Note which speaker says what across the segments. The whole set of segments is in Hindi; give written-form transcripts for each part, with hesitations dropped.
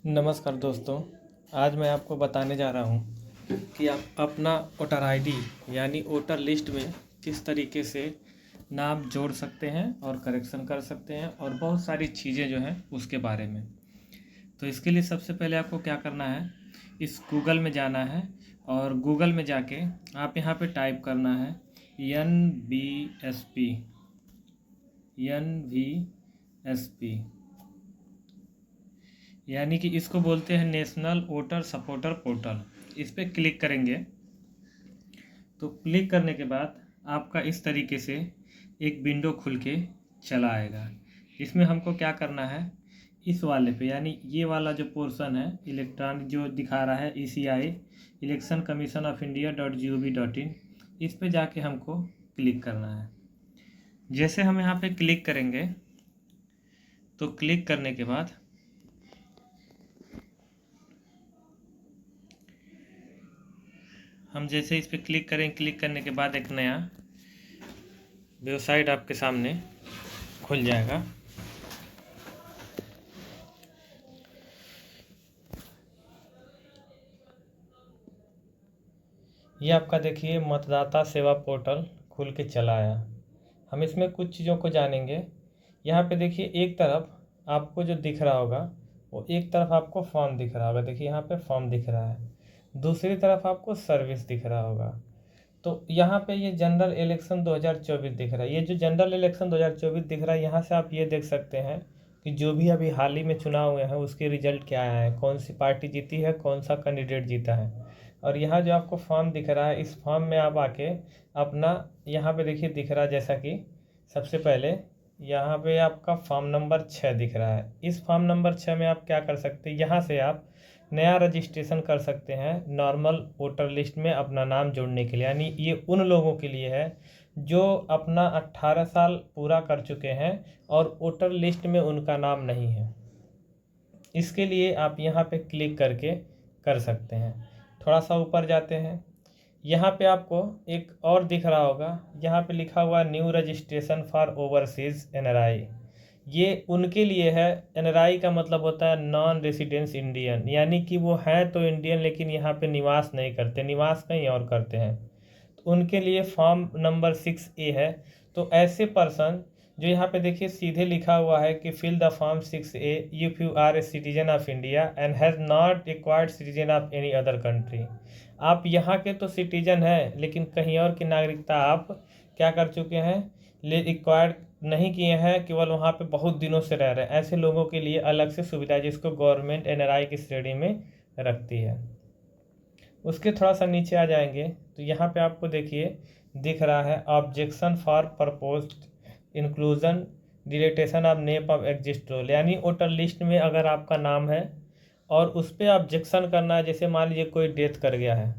Speaker 1: नमस्कार दोस्तों। आज मैं आपको बताने जा रहा हूँ कि आप अपना वोटर आईडी यानी वोटर लिस्ट में किस तरीके से नाम जोड़ सकते हैं और करेक्शन कर सकते हैं और बहुत सारी चीज़ें जो हैं उसके बारे में। तो इसके लिए सबसे पहले आपको क्या करना है, इस गूगल में जाना है और गूगल में जाके आप यहाँ पे टाइप करना है NVSP यानी कि इसको बोलते हैं नेशनल वोटर सपोर्टर पोर्टल। इस पर क्लिक करेंगे तो क्लिक करने के बाद आपका इस तरीके से एक विंडो खुल के चला आएगा। इसमें हमको क्या करना है, इस वाले पे यानी ये वाला जो पोर्शन है इलेक्ट्रॉनिक जो दिखा रहा है ECI election commission of India .gov.in, इस पे जाके हमको क्लिक करना है। जैसे हम यहाँ पे क्लिक करेंगे तो क्लिक करने के बाद हम जैसे इस पर क्लिक करें, क्लिक करने के बाद एक नया वेबसाइट आपके सामने खुल जाएगा। ये आपका देखिए मतदाता सेवा पोर्टल खुल के चला आया। हम इसमें कुछ चीज़ों को जानेंगे। यहाँ पे देखिए एक तरफ आपको जो दिख रहा होगा वो एक तरफ आपको फॉर्म दिख रहा होगा। देखिए यहाँ पे फॉर्म दिख रहा है, दूसरी तरफ आपको सर्विस दिख रहा होगा। तो यहाँ पे ये जनरल इलेक्शन 2024 दिख रहा है। ये जो जनरल इलेक्शन 2024 दिख रहा है, यहाँ से आप ये देख सकते हैं कि जो भी अभी हाल ही में चुनाव हुए हैं उसके रिजल्ट क्या आया है, कौन सी पार्टी जीती है, कौन सा कैंडिडेट जीता है। और यहाँ जो आपको फॉर्म दिख रहा है, इस फॉर्म में आप आके अपना यहाँ पे देखिए दिख रहा है, जैसा कि सबसे पहले यहाँ पे आपका फॉर्म नंबर 6 दिख रहा है। इस फॉर्म नंबर 6 में आप क्या कर सकते हैं, यहाँ से आप नया रजिस्ट्रेशन कर सकते हैं नॉर्मल वोटर लिस्ट में अपना नाम जोड़ने के लिए। यानी ये उन लोगों के लिए है जो अपना 18 साल पूरा कर चुके हैं और वोटर लिस्ट में उनका नाम नहीं है। इसके लिए आप यहाँ पे क्लिक करके कर सकते हैं। थोड़ा सा ऊपर जाते हैं, यहाँ पे आपको एक और दिख रहा होगा, यहाँ पे लिखा हुआ new registration for overseas NRI। ये उनके लिए है। NRI का मतलब होता है नॉन रेसिडेंस इंडियन, यानी कि वो हैं तो इंडियन लेकिन यहाँ पे निवास नहीं करते, निवास कहीं और करते हैं। तो उनके लिए फॉर्म नंबर 6A है। तो ऐसे पर्सन जो यहाँ पे देखिए सीधे लिखा हुआ है कि fill the form 6A if you are a citizen of India and has not acquired citizen of any other country. आप यहाँ के तो सिटीजन हैं लेकिन कहीं और की नागरिकता आप क्या कर चुके हैं, एक्वायर्ड नहीं किए हैं, केवल वहाँ पे बहुत दिनों से रह रहे हैं। ऐसे लोगों के लिए अलग से सुविधा जिसको गवर्नमेंट NRI की श्रेणी में रखती है। उसके थोड़ा सा नीचे आ जाएंगे तो यहाँ पे आपको देखिए दिख रहा है objection for proposed inclusion deletion of name of exist roll. यानी वोटर लिस्ट में अगर आपका नाम है और उस पर ऑब्जेक्शन करना है, जैसे मान लीजिए कोई डेथ कर गया है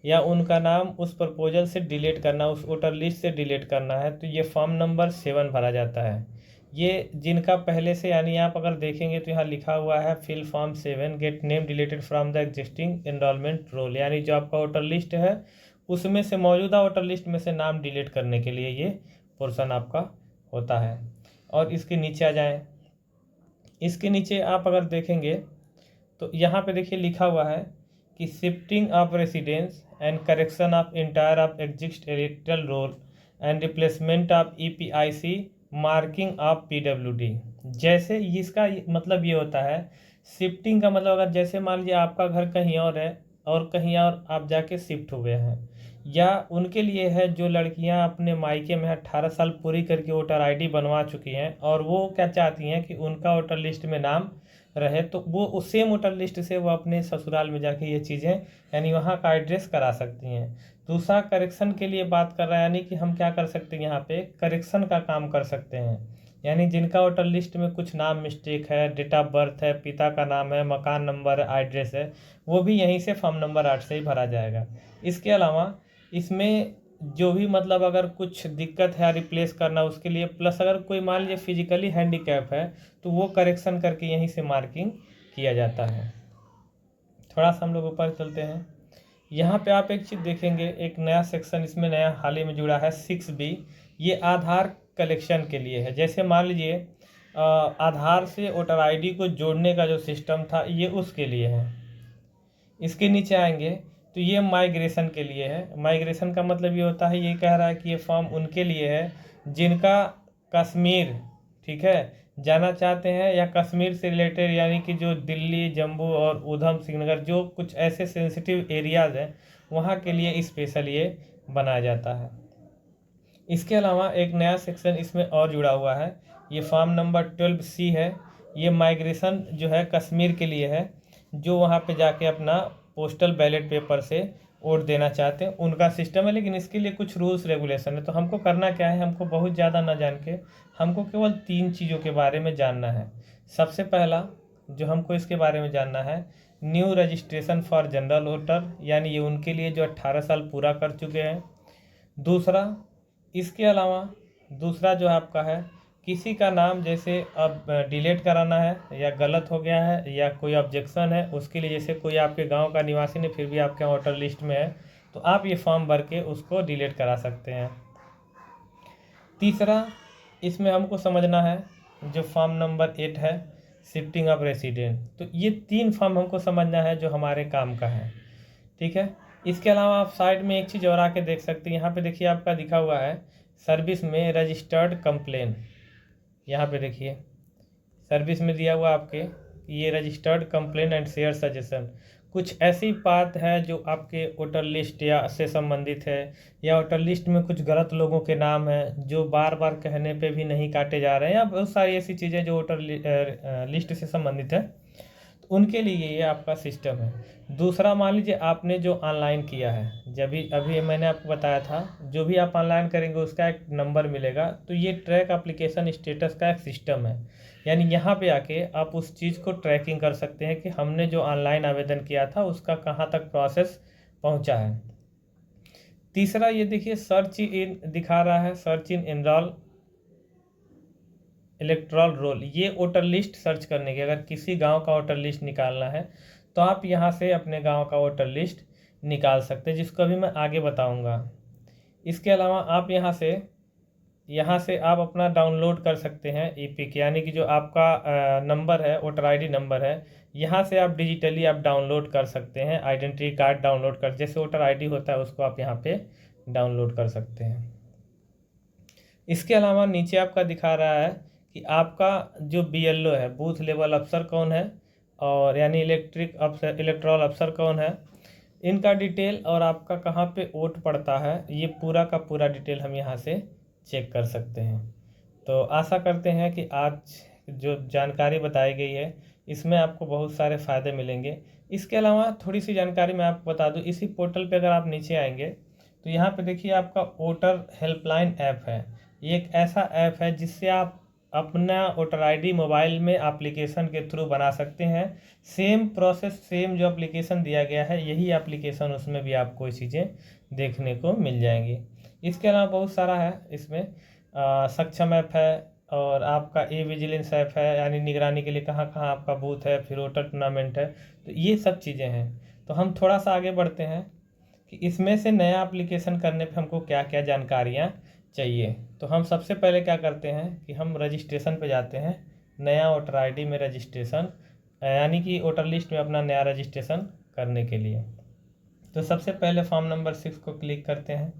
Speaker 1: या उनका नाम उस प्रपोजल से डिलीट करना, उस वोटर लिस्ट से डिलीट करना है, तो ये फॉर्म नंबर 7 भरा जाता है। ये जिनका पहले से, यानी आप अगर देखेंगे तो यहाँ लिखा हुआ है fill form 7 get name deleted from the existing enrolment roll. यानी जो आपका वोटर लिस्ट है उसमें से, मौजूदा वोटर लिस्ट में से नाम डिलीट करने के लिए ये पोर्शन आपका होता है। और इसके नीचे आ जाएं, इसके नीचे आप अगर देखेंगे तो यहाँ पे देखिए लिखा हुआ है कि shifting of residence and correction of entire of exist electoral roll and replacement of EPIC marking of PWD। जैसे इसका मतलब ये होता है, शिफ्टिंग का मतलब अगर जैसे मान लीजिए आपका घर कहीं और है और कहीं और आप जाके शिफ्ट हो गए हैं, या उनके लिए है जो लड़कियां अपने मायके में 18 साल पूरी करके वोटर ID बनवा चुकी हैं और वो क्या चाहती हैं कि उनका वोटर लिस्ट में नाम रहे, तो वो उस सेम वोटर लिस्ट से वो अपने ससुराल में जाके ये चीज़ें यानी वहाँ का एड्रेस करा सकती हैं। दूसरा करेक्शन के लिए बात कर रहा है, यानी कि हम क्या कर सकते हैं, यहाँ पे करेक्शन का काम कर सकते हैं। यानी जिनका वोटर लिस्ट में कुछ नाम मिस्टेक है, डेट ऑफ बर्थ है, पिता का नाम है, मकान नंबर है, एड्रेस है, वो भी यहीं से फॉर्म नंबर 8 से ही भरा जाएगा। इसके अलावा इसमें जो भी मतलब अगर कुछ दिक्कत है रिप्लेस करना उसके लिए, प्लस अगर कोई मान लीजिए फिजिकली हैंडीकैप है तो वो करेक्शन करके यहीं से मार्किंग किया जाता है। थोड़ा सा हम लोग ऊपर चलते हैं, यहाँ पे आप एक चीज़ देखेंगे, एक नया सेक्शन इसमें नया हाल ही में जुड़ा है 6B। ये आधार कलेक्शन के लिए है। जैसे मान लीजिए आधार से वोटर आईडी को जोड़ने का जो सिस्टम था ये उसके लिए है। इसके नीचे आएंगे तो ये माइग्रेशन के लिए है। माइग्रेशन का मतलब ये होता है, ये कह रहा है कि ये फॉर्म उनके लिए है जिनका कश्मीर, ठीक है, जाना चाहते हैं, या कश्मीर से रिलेटेड यानी कि जो दिल्ली, जम्मू और उधम श्रीनगर जो कुछ ऐसे सेंसिटिव एरियाज़ हैं वहाँ के लिए स्पेशल ये बनाया जाता है। इसके अलावा एक नया सेक्शन इसमें और जुड़ा हुआ है, ये फॉर्म नंबर 12C है। ये माइग्रेशन जो है कश्मीर के लिए है, जो वहाँ पे जाके अपना पोस्टल बैलेट पेपर से वोट देना चाहते हैं, उनका सिस्टम है। लेकिन इसके लिए कुछ रूल्स रेगुलेशन है। तो हमको करना क्या है, हमको बहुत ज़्यादा ना जान के हमको केवल 3 चीज़ों के बारे में जानना है। सबसे पहला जो हमको इसके बारे में जानना है, new registration for general voter, यानी ये उनके लिए जो 18 साल पूरा कर चुके हैं। दूसरा, इसके अलावा दूसरा जो आपका है, किसी का नाम जैसे अब डिलीट कराना है या गलत हो गया है या कोई ऑब्जेक्शन है उसके लिए, जैसे कोई आपके गांव का निवासी ने फिर भी आपके वोटर लिस्ट में है तो आप ये फॉर्म भर के उसको डिलीट करा सकते हैं। तीसरा, इसमें हमको समझना है जो फॉर्म नंबर 8 है, शिफ्टिंग ऑफ रेसिडेंट। तो ये 3 फॉर्म हमको समझना है जो हमारे काम का है, ठीक है। इसके अलावा आप साइड में एक चीज़ और आके देख सकते हैं, यहाँ पे देखिए आपका लिखा हुआ है सर्विस में रजिस्टर्ड कंप्लेन। यहाँ पे देखिए सर्विस में दिया हुआ आपके ये registered complain and share suggestion. कुछ ऐसी बात है जो आपके वोटर लिस्ट या से संबंधित है, या वोटर लिस्ट में कुछ गलत लोगों के नाम हैं जो बार बार कहने पे भी नहीं काटे जा रहे हैं, या बहुत सारी ऐसी चीज़ें जो वोटर लिस्ट से संबंधित है, तो उनके लिए ये आपका सिस्टम है। दूसरा, मान लीजिए आपने जो ऑनलाइन किया है, जब भी अभी मैंने आपको बताया था, जो भी आप ऑनलाइन करेंगे उसका एक नंबर मिलेगा। तो ये ट्रैक एप्लीकेशन स्टेटस का एक सिस्टम है, यानी यहाँ पे आके आप उस चीज़ को ट्रैकिंग कर सकते हैं कि हमने जो ऑनलाइन आवेदन किया था उसका कहाँ तक प्रोसेस पहुँचा है। तीसरा, ये देखिए सर्च इन दिखा रहा है, search in enrol erectile role. ये वोटर लिस्ट सर्च करने की, अगर किसी गांव का वोटर लिस्ट निकालना है तो आप यहां से अपने गांव का वोटर लिस्ट निकाल सकते हैं, जिसको अभी मैं आगे बताऊंगा। इसके अलावा आप यहां से आप अपना डाउनलोड कर सकते हैं ईपिक, यानी कि जो आपका नंबर है, वोटर आईडी नंबर है, यहाँ से आप डिजिटली आप डाउनलोड कर सकते हैं। आइडेंटिटी कार्ड डाउनलोड कर, जैसे वोटर आईडी होता है उसको आप यहाँ पे डाउनलोड कर सकते हैं। इसके अलावा नीचे आपका दिखा रहा है कि आपका जो BLO है, बूथ लेवल अफसर कौन है, और यानी इलेक्ट्रल अफसर कौन है, इनका डिटेल और आपका कहाँ पे वोट पड़ता है, ये पूरा का पूरा डिटेल हम यहाँ से चेक कर सकते हैं। तो आशा करते हैं कि आज जो जानकारी बताई गई है इसमें आपको बहुत सारे फ़ायदे मिलेंगे। इसके अलावा थोड़ी सी जानकारी मैं आपको बता दूं, इसी पोर्टल पे अगर आप नीचे आएंगे तो यहाँ पे देखिए आपका वोटर हेल्पलाइन ऐप है। ये एक ऐसा ऐप है जिससे आप अपना वोटर आईडी मोबाइल में एप्लीकेशन के थ्रू बना सकते हैं। सेम प्रोसेस, सेम जो एप्लीकेशन दिया गया है यही एप्लीकेशन उसमें भी आपको ये चीज़ें देखने को मिल जाएंगी। इसके अलावा बहुत सारा है इसमें, सक्षम ऐप है, और आपका विजिलेंस ऐप है, यानी निगरानी के लिए कहाँ कहाँ आपका बूथ है, फिर वोटर टूर्नामेंट है। तो ये सब चीज़ें हैं। तो हम थोड़ा सा आगे बढ़ते हैं कि इसमें से नया एप्लीकेशन करने पे हमको क्या क्या जानकारियाँ चाहिए। तो हम सबसे पहले क्या करते हैं कि हम रजिस्ट्रेशन पे जाते हैं, नया वोटर आईडी में रजिस्ट्रेशन, यानी कि वोटर लिस्ट में अपना नया रजिस्ट्रेशन करने के लिए। तो सबसे पहले फॉर्म नंबर 6 को क्लिक करते हैं।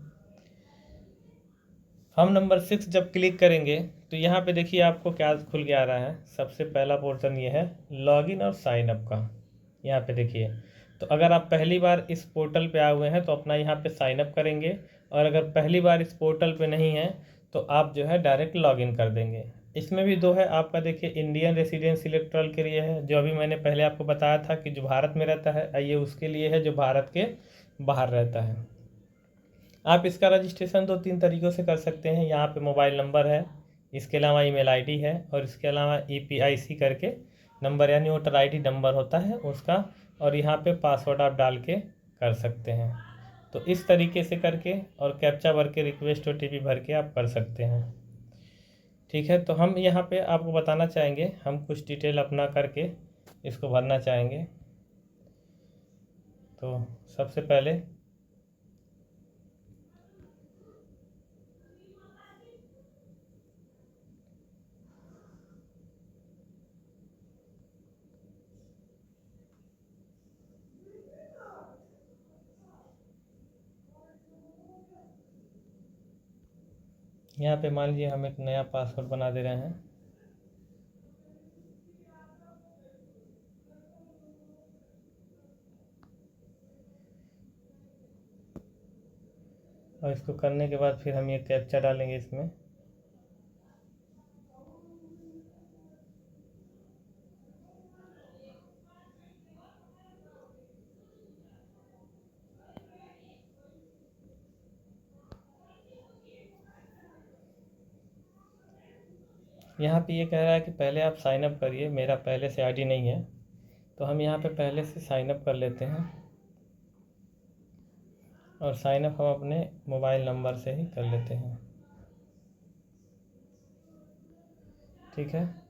Speaker 1: फॉर्म नंबर 6 जब क्लिक करेंगे तो यहाँ पे देखिए आपको क्या खुल के आ रहा है। सबसे पहला पोर्शन ये है लॉगिन और साइन अप का। यहाँ पे देखिए, तो अगर आप पहली बार इस पोर्टल पे आए हुए हैं तो अपना यहाँ पे साइन अप करेंगे, और अगर पहली बार इस पोर्टल पे नहीं है तो आप जो है डायरेक्ट लॉगिन कर देंगे। इसमें भी दो है, आपका देखिए इंडियन रेसिडेंस इलेक्टोरल के लिए है, जो अभी मैंने पहले आपको बताया था कि जो भारत में रहता है, ये उसके लिए है जो भारत के बाहर रहता है। आप इसका रजिस्ट्रेशन 2-3 तरीक़ों से कर सकते हैं। यहाँ पे मोबाइल नंबर है, इसके अलावा ईमेल आईडी है, और इसके अलावा EPIC करके नंबर, यानी वोटर आईडी नंबर होता है उसका, और यहाँ पे पासवर्ड आप डाल के कर सकते हैं। तो इस तरीके से करके और कैप्चा भर के, रिक्वेस्ट OTP भर के आप कर सकते हैं। ठीक है, तो हम यहाँ पे आपको बताना चाहेंगे, हम कुछ डिटेल अपना करके इसको भरना चाहेंगे। तो सबसे पहले यहाँ पे मान लीजिए हम एक नया पासवर्ड बना दे रहे हैं। और इसको करने के बाद फिर हम ये कैप्चा डालेंगे इसमें। यहाँ पे ये कह रहा है कि पहले आप साइन अप करिए, मेरा पहले से आईडी नहीं है, तो हम यहाँ पे पहले से साइन अप कर लेते हैं। और साइन अप हम अपने मोबाइल नंबर से ही कर लेते हैं, ठीक है।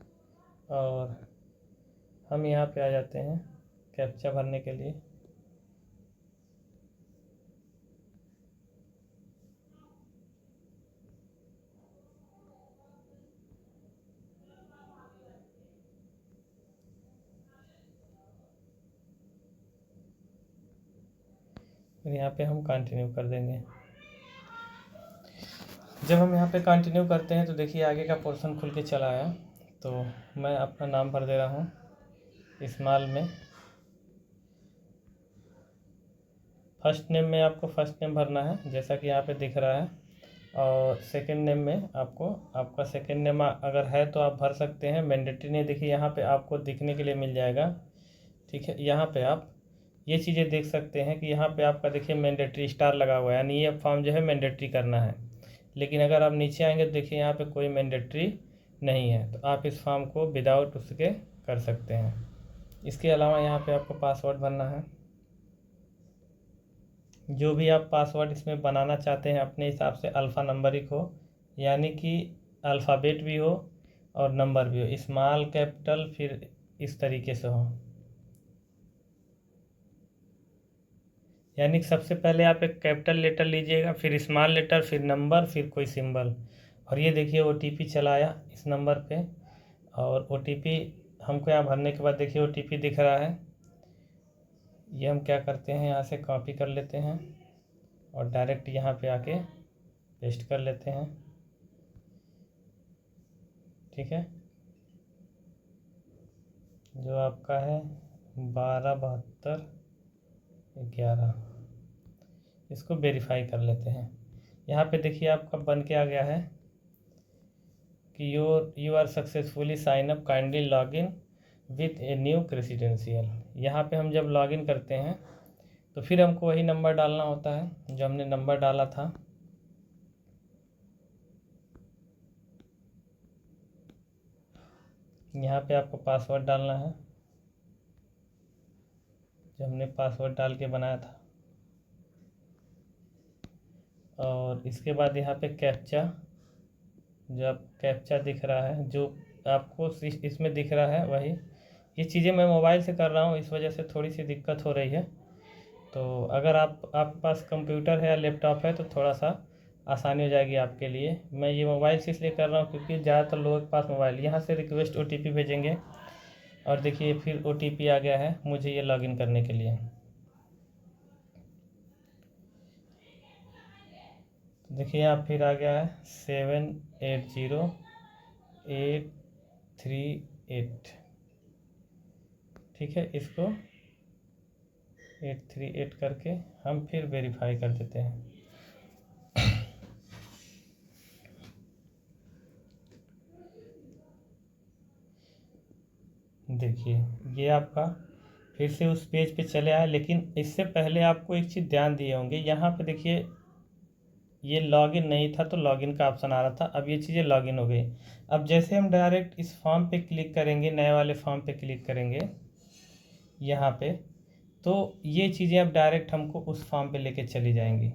Speaker 1: और हम यहाँ पे आ जाते हैं कैप्चा भरने के लिए। फिर यहाँ पे हम कंटिन्यू कर देंगे। जब हम यहाँ पे कंटिन्यू करते हैं तो देखिए आगे का पोर्शन खुल के चला आया। तो मैं अपना नाम भर दे रहा हूँ स्मॉल में। फर्स्ट नेम में आपको फर्स्ट नेम भरना है जैसा कि यहाँ पे दिख रहा है। और सेकंड नेम में आपको आपका सेकंड नेम अगर है तो आप भर सकते हैं, मैंडेटरी नहीं। देखिए यहाँ पे आपको दिखने के लिए मिल जाएगा, ठीक है। यहाँ पे आप ये चीज़ें देख सकते हैं कि यहाँ पे आपका देखिए मैंडेटरी स्टार लगा हुआ है, यानी ये फॉर्म जो है मैंडेटरी करना है। लेकिन अगर आप नीचे आएंगे तो देखिए यहाँ पे कोई मैंडेटरी नहीं है, तो आप इस फॉर्म को विदाउट उसके कर सकते हैं। इसके अलावा यहाँ पे आपको पासवर्ड भरना है। जो भी आप पासवर्ड इसमें बनाना चाहते हैं अपने हिसाब से अल्फ़ा नंबरिक हो, यानी कि अल्फ़ाबेट भी हो और नंबर भी हो, स्मॉल कैपिटल फिर इस तरीके से हो। यानी सबसे पहले आप एक कैपिटल लेटर लीजिएगा, फिर स्मॉल लेटर, फिर नंबर, फिर कोई सिंबल। और ये देखिए OTP चला आया इस नंबर पे। और OTP हमको यहाँ भरने के बाद देखिए OTP दिख रहा है। ये हम क्या करते हैं, यहाँ से कॉपी कर लेते हैं और डायरेक्ट यहाँ पे आके पेस्ट कर लेते हैं, ठीक है। जो आपका है 127211, इसको वेरीफाई कर लेते हैं। यहाँ पे देखिए आपका बन के आ गया है कि you are successfully sign up, kindly log in with a new credential. यहाँ पे हम जब लॉगिन करते हैं तो फिर हमको वही नंबर डालना होता है जो हमने नंबर डाला था। यहाँ पे आपको पासवर्ड डालना है जो हमने पासवर्ड डाल के बनाया था। और इसके बाद यहाँ पे कैप्चा, जब कैप्चा दिख रहा है जो आपको इसमें दिख रहा है वही। ये चीज़ें मैं मोबाइल से कर रहा हूँ, इस वजह से थोड़ी सी दिक्कत हो रही है। तो अगर आपके पास कंप्यूटर है या लैपटॉप है तो थोड़ा सा आसानी हो जाएगी आपके लिए। मैं ये मोबाइल से इसलिए कर रहा हूँ क्योंकि ज़्यादातर लोगों के पास मोबाइल। यहाँ से रिक्वेस्ट OTP भेजेंगे और देखिए फिर OTP आ गया है मुझे ये लॉगिन करने के लिए। तो देखिए यहाँ फिर आ गया है 780838, ठीक है। इसको 838 करके हम फिर वेरीफाई कर देते हैं। देखिए ये आपका फिर से उस पेज पे चले आए, लेकिन इससे पहले आपको एक चीज़ ध्यान दिए होंगे। यहाँ पे देखिए ये लॉगिन नहीं था तो लॉगिन का ऑप्शन आ रहा था, अब ये चीज़ें लॉगिन हो गई। अब जैसे हम डायरेक्ट इस फॉर्म पे क्लिक करेंगे, नए वाले फॉर्म पे क्लिक करेंगे यहाँ पे, तो ये चीज़ें अब डायरेक्ट हमको उस फॉर्म पे लेके चली जाएंगी।